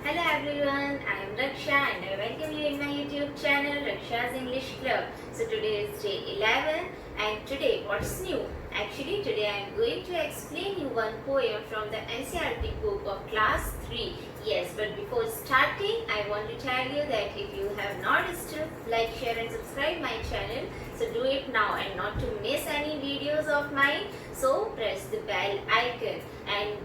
Hello everyone, I am Raksha and I welcome you in my YouTube channel Raksha's English Club. So today is day 11 and today what's new? Actually today I am going to explain you one poem from the NCERT book of class 3. Yes, but before starting I want to tell you that if you have not still like, share and subscribe my channel, so do it now and not to miss any videos of mine. So press the bell icon and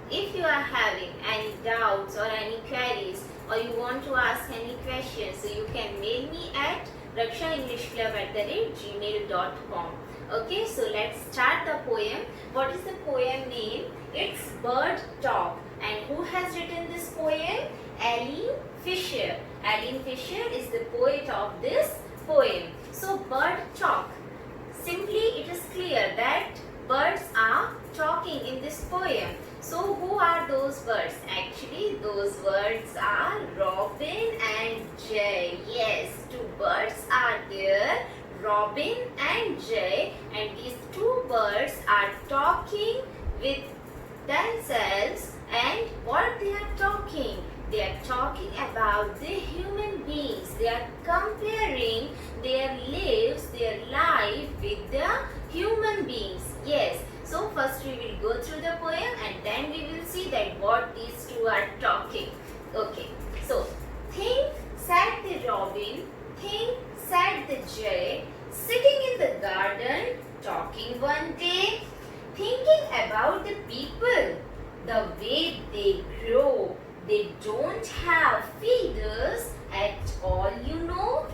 if you are having any doubts or any queries or you want to ask any questions, so you can mail me at rakshaenglishclub@gmail.com. Okay, so let's start the poem. What is the poem name? It's Bird Talk. And who has written this poem? Aline Fisher. Aline Fisher is the poet of this poem. So Bird Talk. Simply it is clear that birds are talking in this poem. So who are those birds? Actually those birds are Robin and Jay. Yes, two birds are there, Robin and Jay, and these two birds are talking with themselves. And what they are talking? They are talking about the human beings. They are comparing their lives, their life with the human beings. Yes. So first we will go through the poem and then we will see that what these two are talking. Okay. So think, said the robin, think, said the jay, sitting in the garden, talking one day, thinking about the people, the way they grow. They don't have feathers at all, you know.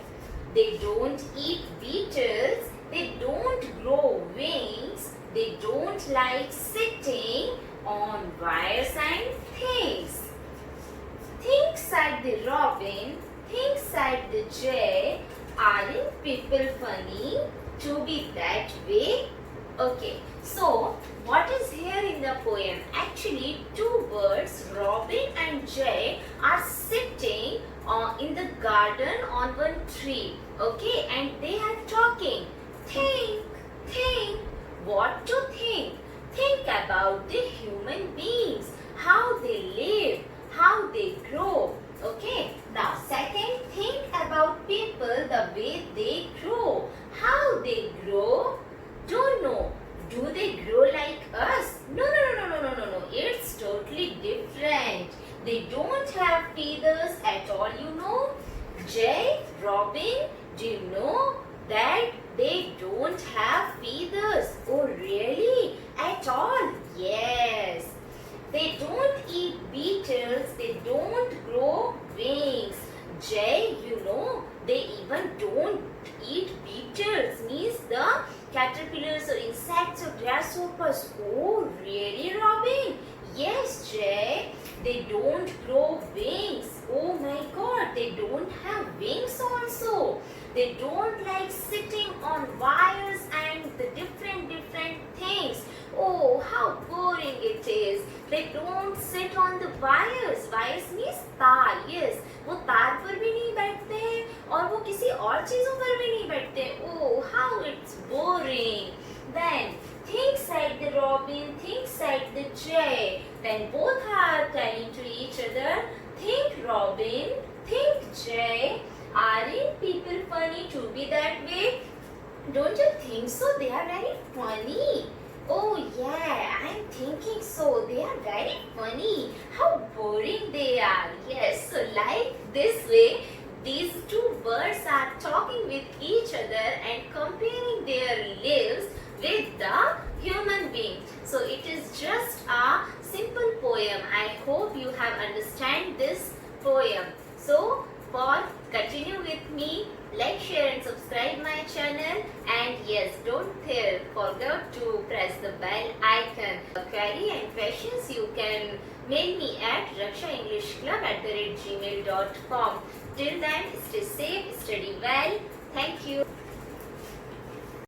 They don't eat beetles. They don't grow wings. They don't like sitting on wires and things. Think, said the robin, think, said the jay, aren't people funny to be that way? Okay, so what is here in the poem? Actually, two birds, Robin and Jay, are sitting in the garden on one tree. Okay, and they are talking. Think, what to think? Think about the human beings, how they live, how they grow. Okay, now second, think about people, the way they grow, how they grow. Don't know. Do they grow like us? No. It's totally different. They don't have feathers at all, you know. Jay, Robin, do you know that they don't have feathers? Oh, really? At all? Yes. They don't eat beetles. They don't grow wings. Jay, you know, they even don't eat beetles, means the caterpillars or insects or grasshoppers. Oh, really, Robin? Yes, Jay. They don't grow wings. Oh my God, they don't have wings also. They don't like sitting on wires and the different things. Oh, how boring it is. They don't sit on the wires. Wires means तार. Yes, वो तार पर भी नहीं बैठते हैं और वो किसी और चीजों पर भी नहीं बैठते हैं. Oh, how it's boring. Then think, said the robin, think, said the jay. Then both are telling to each other, think robin, think jay. Aren't people funny to be that way? Don't you think so? They are very funny. Oh yeah, I'm thinking so. They are very funny. How boring they are. Yes, so like this way, these two birds are talking with each other and comparing their lives with the human being. So it is just a simple poem. I hope you have understand this poem. So for continue with me, like, share and subscribe my channel, and yes, don't forget to press the bell icon. For query and questions you can mail me at rakshaenglishclub@gmail.com. Till then, stay safe, study well. Thank you.